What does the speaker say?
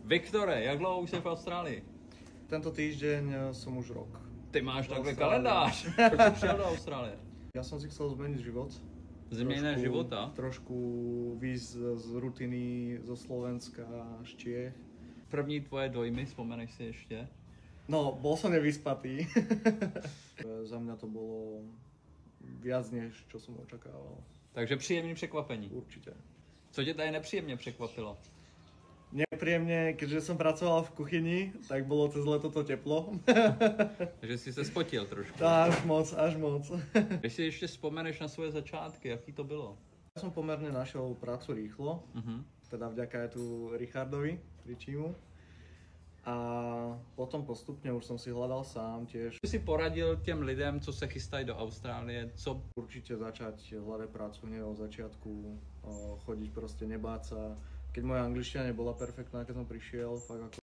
Viktore, jak dlouho už jsi v Austrálii? Tento týždeň som už rok. Ty máš takhle kalendář. Proč jsi přijel do Austrálie? Ja som si chcel zmeniť život. Změna života? Trošku výjsť z rutiny zo Slovenska až Čiech. První tvoje dojmy, vzpomeneš si ještě? No, bol som nevyspatý. Za mňa to bolo viac než čo som očakával. Takže příjemný překvapení. Určite. Co tě tady nepříjemně překvapilo? Nepríjemne, keďže som pracoval v kuchyni, tak bolo cez leto to teplo. Takže jsi se spotil trošku. Až moc, až moc. Když si ještě vzpomeneš na svoje začátky, jaký to bylo? Ja som pomerne našiel prácu rýchlo, teda vďaka aj tu Richardovi, Richimu. A potom postupne už som si hľadal sám tiež. Ty si poradil těm lidem, co se chystají do Austrálie, co... Určite začať hľadať prácu hneď od začiatku, chodiť proste, nebáť sa. Keď moja angličtina nebola perfektná, keď som prišiel, fakt ako